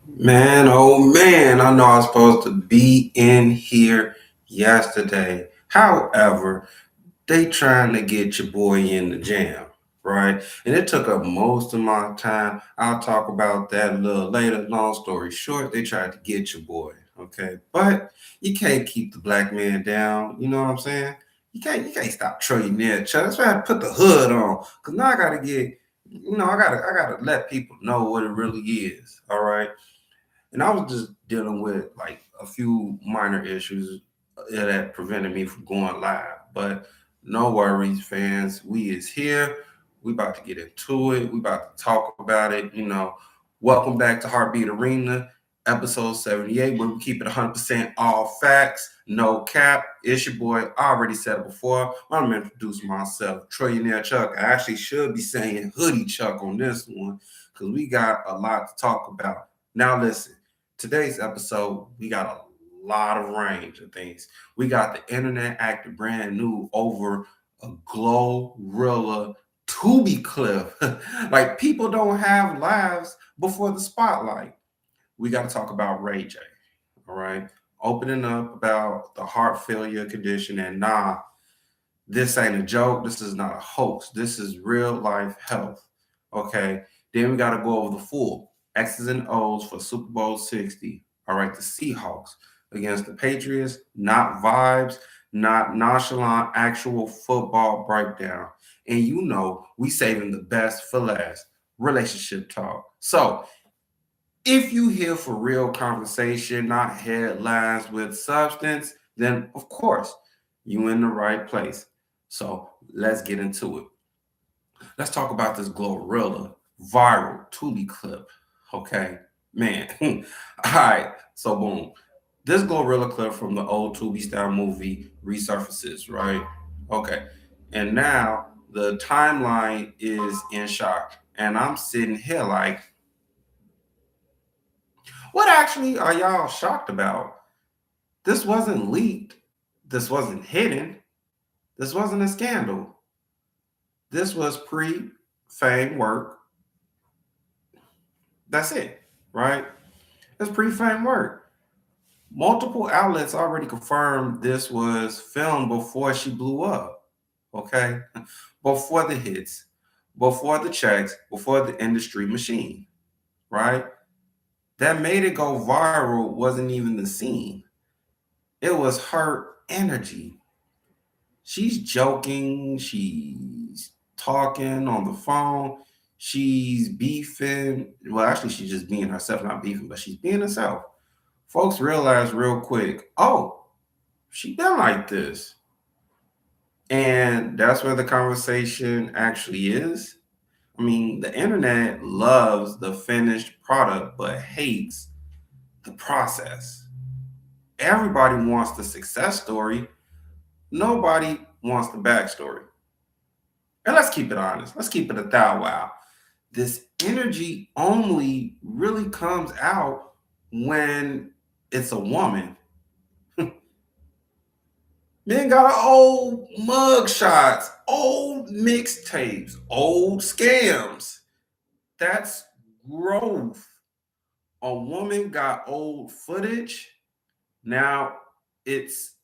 Man, oh man, I know I was supposed to be in here yesterday. However, they trying to get your boy in the jam, right? And it took up most of my time. I'll talk about that a little later. Long story short, they tried to get your boy, okay? But you can't keep the black man down. You know what I'm saying? You can't stop Trillionaire Chuck. That's why I put the hood on. Cause now I gotta get, I gotta let people know what it really is. All right. And I was just dealing with like a few minor issues that prevented me from going live. But no worries, fans. We is here. We about to get into it. We about to talk about it. Welcome back to Heartbeat Arena, episode 78, where we keep it 100% all facts, no cap. It's your boy. I already said it before. I'm going to introduce myself, Trillionaire Chuck. I actually should be saying Hoodie Chuck on this one because we got a lot to talk about. Now, listen. Today's episode, we got a lot of range of things. We got the internet acting brand new over a GloRilla Tubi clip. Like people don't have lives before the spotlight. We got to talk about Ray J. All right. Opening up about the heart failure condition. And nah, this ain't a joke. This is not a hoax. This is real life health. Okay. Then we got to go over the full X's and O's for Super Bowl 60. All right. The Seahawks against the Patriots. Not vibes, not nonchalant, actual football breakdown. And we saving the best for last, relationship talk. So if you here for real conversation, not headlines with substance, then of course you in the right place. So let's get into it. Let's talk about this GloRilla viral Tubi clip. Okay, man. All right. So boom, this GloRilla clip from the old Tubi style movie resurfaces, right? Okay, and now the timeline is in shock, and I'm sitting here like, what actually are y'all shocked about? This wasn't leaked. This wasn't hidden. This wasn't a scandal. This was pre fame work. That's it, right? It's pre fame work. Multiple outlets already confirmed this was filmed before she blew up, okay? Before the hits, before the checks, before the industry machine, right? That made it go viral wasn't even the scene, it was her energy. She's joking, she's talking on the phone, she's beefing. Well, actually, she's just being herself, not beefing, but she's being herself. Folks realize real quick, oh, she been like this. And that's where the conversation actually is. I mean, the internet loves the finished product, but hates the process. Everybody wants the success story. Nobody wants the backstory. And let's keep it honest. Let's keep it a thou wow. This energy only really comes out when it's a woman. Men got old mug shots, old mixtapes, old scams. That's growth. A woman got old footage. Now it's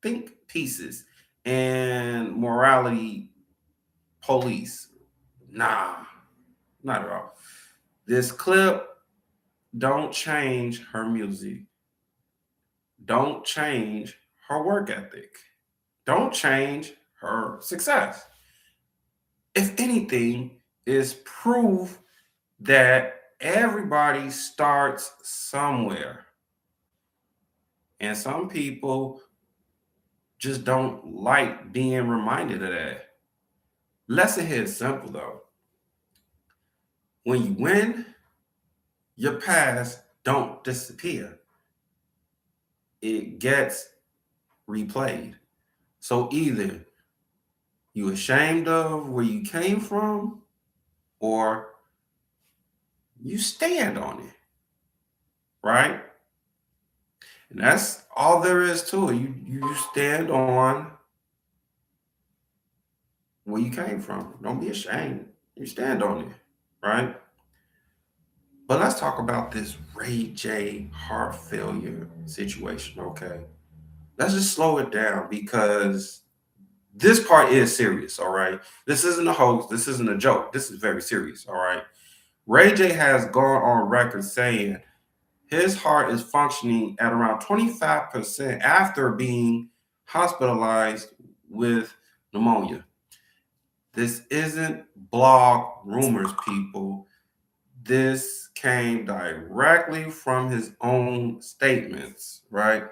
think pieces and morality police. Nah, not at all. This clip don't change her music. Don't change her work ethic. Don't change her success. If anything, is proof that everybody starts somewhere. And some people just don't like being reminded of that. Lesson here is simple though. When you win, your past don't disappear. It gets replayed. So either you ashamed of where you came from or you stand on it, right? And that's all there is to it. You stand on where you came from. Don't be ashamed. You stand on it, right? But let's talk about this Ray J heart failure situation, okay? Let's just slow it down because this part is serious, all right? This isn't a hoax. This isn't a joke. This is very serious, all right? Ray J has gone on record saying his heart is functioning at around 25% after being hospitalized with pneumonia. This isn't blog rumors, people. This came directly from his own statements, right?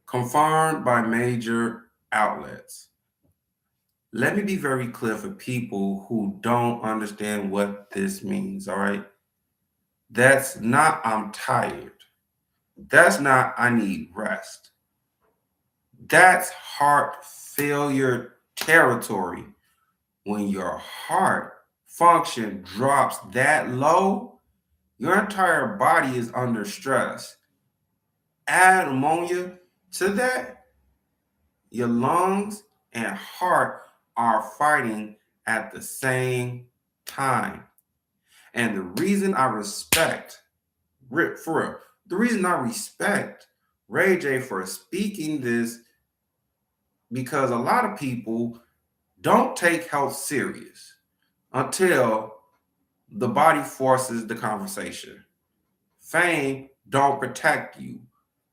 Confirmed by major outlets. Let me be very clear for people who don't understand what this means, all right? That's not I'm tired. That's not I need rest. That's heart failure territory. When your heart function drops that low, your entire body is under stress. Add ammonia to that, your lungs and heart are fighting at the same time. And the reason I respect, Rip for real, the reason I respect Ray J for speaking this, because a lot of people don't take health serious until the body forces the conversation. Fame don't protect you.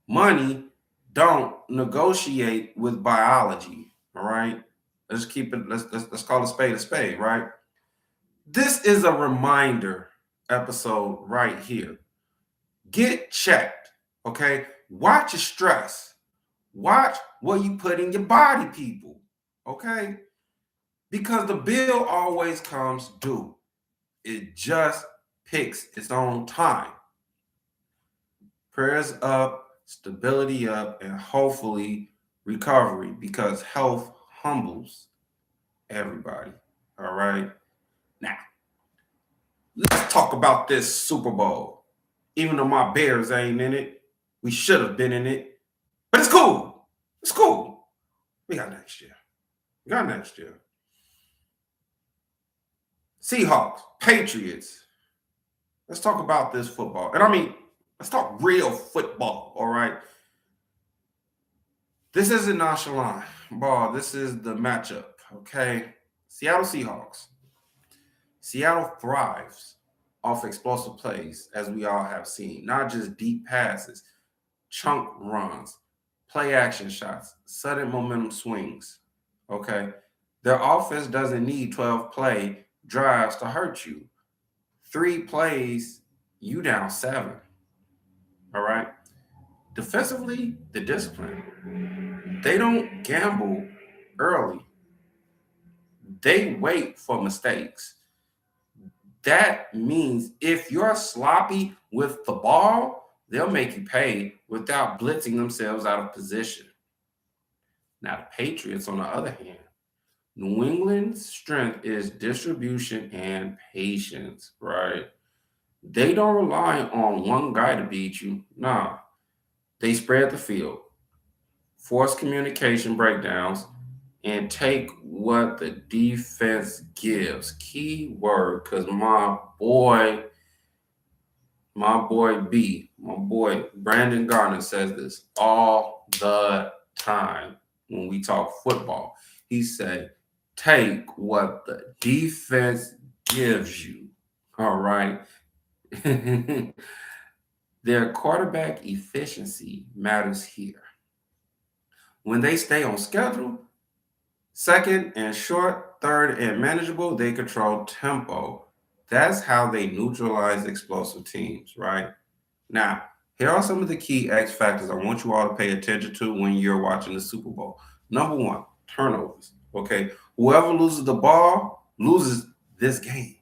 Money don't negotiate with biology. All right. Let's keep it, let's call a spade, right? This is a reminder episode right here. Get checked. Okay. Watch your stress. Watch what you put in your body, people. Okay. Because the bill always comes due. It just picks its own time. Prayers up, stability up, and hopefully recovery, because health humbles everybody. All right. Now, let's talk about this Super Bowl. Even though my Bears ain't in it, we should have been in it. But it's cool. It's cool. We got next year. We got next year. Seahawks, Patriots. Let's talk about this football. And I mean, let's talk real football, all right? This isn't nonchalant ball. This is the matchup, okay? Seattle Seahawks. Seattle thrives off explosive plays, as we all have seen, not just deep passes, chunk runs, play action shots, sudden momentum swings, okay? Their offense doesn't need 12 play drives to hurt you. 3 plays, you down 7, all right? Defensively, the discipline. They don't gamble early. They wait for mistakes. That means if you're sloppy with the ball, they'll make you pay without blitzing themselves out of position. Now, the Patriots, on the other hand, New England's strength is distribution and patience, right? They don't rely on one guy to beat you. Nah, they spread the field, force communication breakdowns, and take what the defense gives. Key word, because my boy my boy Brandon Garner says this all the time when we talk football. He said, take what the defense gives you. All right. Their quarterback efficiency matters here. When they stay on schedule, second and short, third and manageable, they control tempo. That's how they neutralize explosive teams, right? Now, here are some of the key X factors I want you all to pay attention to when you're watching the Super Bowl. Number one, turnovers. Okay. Whoever loses the ball loses this game.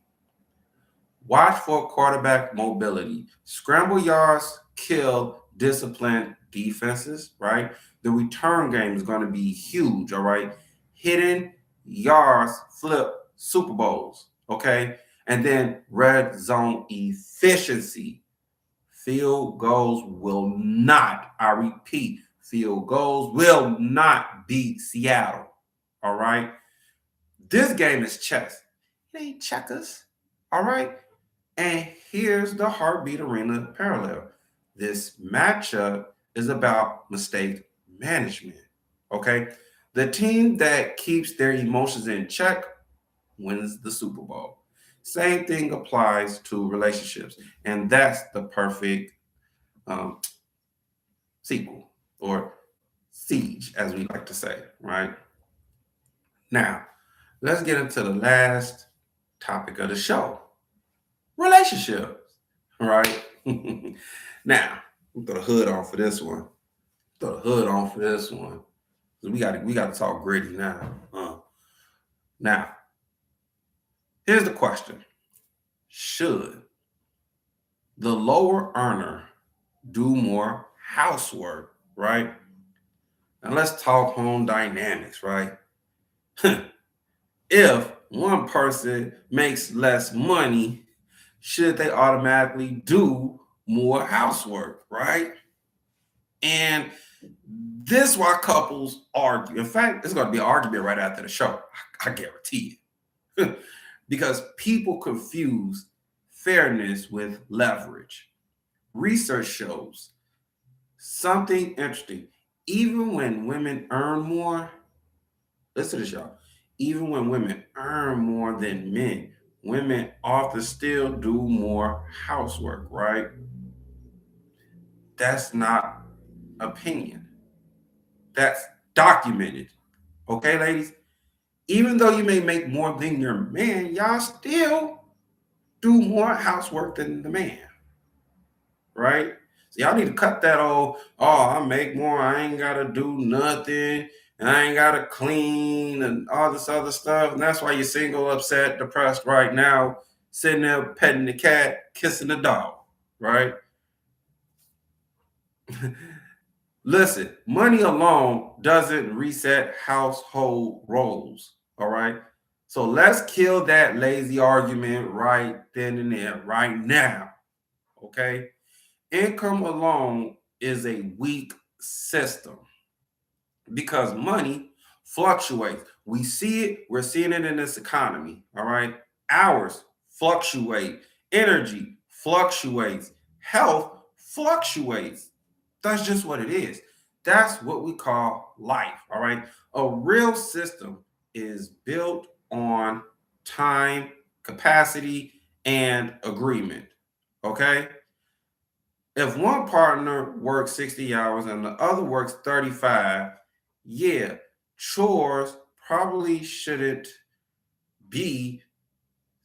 Watch for quarterback mobility. Scramble yards kill disciplined defenses, right? The return game is going to be huge, all right? Hidden yards flip Super Bowls, okay? And then red zone efficiency. Field goals will not, I repeat, field goals will not beat Seattle, all right? This game is chess. It ain't checkers, all right? And here's the Heartbeat Arena parallel. This matchup is about mistake management. Okay. The team that keeps their emotions in check wins the Super Bowl. Same thing applies to relationships. And that's the perfect um, sequel or siege, as we like to say, right? Now, let's get into the last topic of the show, relationships, right? Now, we'll throw the hood on for this one. Throw the hood on for this one. We got to talk gritty now. Now, here's the question: should the lower earner do more housework, right? And let's talk home dynamics, right? If one person makes less money, should they automatically do more housework, right? And this is why couples argue. In fact, it's going to be an argument right after the show. I guarantee it. Because people confuse fairness with leverage. Research shows something interesting. Even when women earn more, listen to this, y'all. Even when women earn more than men, women often still do more housework, right? That's not opinion. That's documented. Okay, ladies? Even though you may make more than your man, y'all still do more housework than the man, right? So y'all need to cut that old, oh, I make more, I ain't gotta do nothing, and I ain't gotta clean and all this other stuff. And that's why you're single, upset, depressed right now, sitting there petting the cat, kissing the dog, right? Listen, money alone doesn't reset household roles. All right. So let's kill that lazy argument right then and there, right now. Okay. Income alone is a weak system because money fluctuates. We see it, we're seeing it in this economy. All right. Hours fluctuate, energy fluctuates, health fluctuates. That's just what it is. That's what we call life. All right. A real system is built on time, capacity, and agreement. Okay. If one partner works 60 hours and the other works 35, yeah, chores probably shouldn't be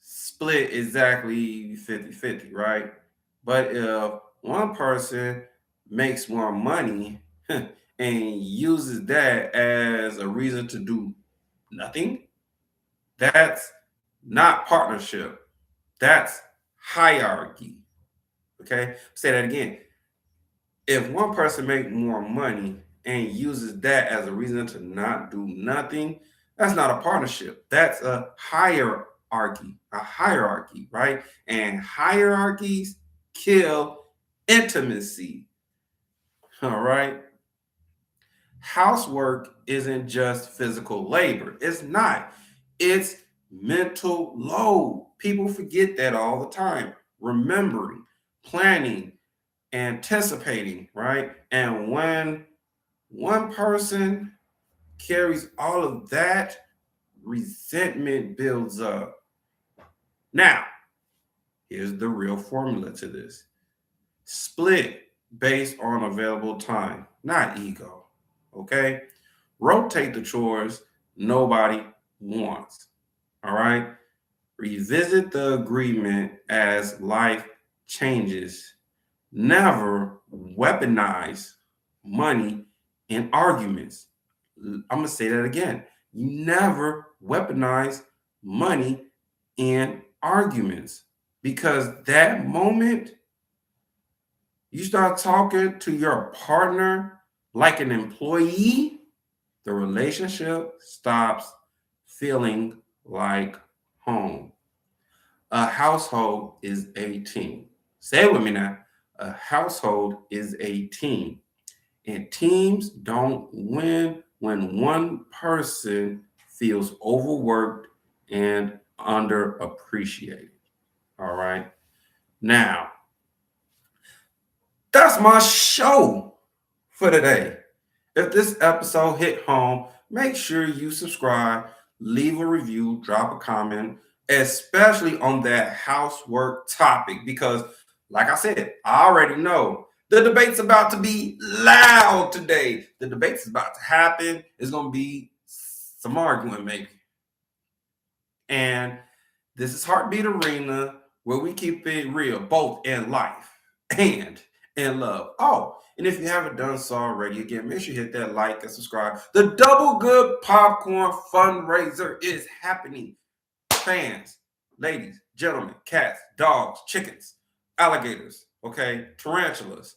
split exactly 50-50, right? But if one person makes more money and uses that as a reason to do nothing, that's not partnership. That's hierarchy. Okay? Say that again. If one person makes more money and uses that as a reason to not do nothing, that's not a partnership. That's a hierarchy, right? And hierarchies kill intimacy. All right. Housework isn't just physical labor. It's not. It's mental load. People forget that all the time. Remembering, planning, anticipating, right? And when one person carries all of that, resentment builds up. Now, here's the real formula to this: split based on available time, not ego. Okay? Rotate the chores nobody wants. All right? Revisit the agreement as life changes. Never weaponize money in arguments. I'm going to say that again. You never weaponize money in arguments because that moment you start talking to your partner like an employee, the relationship stops feeling like home. A household is a team. Say it with me now. A household is a team. And teams don't win when one person feels overworked and underappreciated. All right. Now, that's my show for today. If this episode hit home, make sure you subscribe, leave a review, drop a comment, especially on that housework topic, because, like I said, I already know the debate's about to be loud today. The debate's about to happen. It's going to be some arguing, maybe. And this is Heartbeat Arena, where we keep it real, both in life and in love. Oh, and if you haven't done so already, again, make sure you hit that like and subscribe. The Double Good Popcorn fundraiser is happening. Fans, ladies, gentlemen, cats, dogs, chickens, alligators, okay, tarantulas.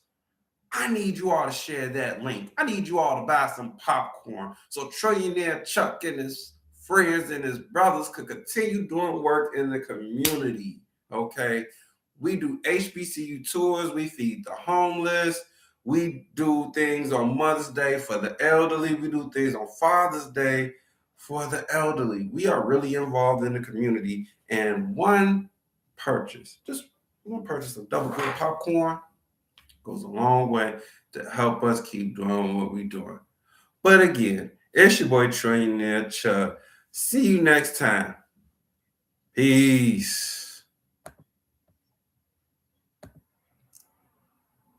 I need you all to share that link. I need you all to buy some popcorn so Trillionaire Chuck and his friends and his brothers could continue doing work in the community. Okay. We do HBCU tours, we feed the homeless, we do things on Mother's Day for the elderly, we do things on Father's Day for the elderly. We are really involved in the community, and one purchase, just one purchase of Double Good Popcorn goes a long way to help us keep doing what we're doing. But again, it's your boy Trillionaire Chuck. See you next time. Peace.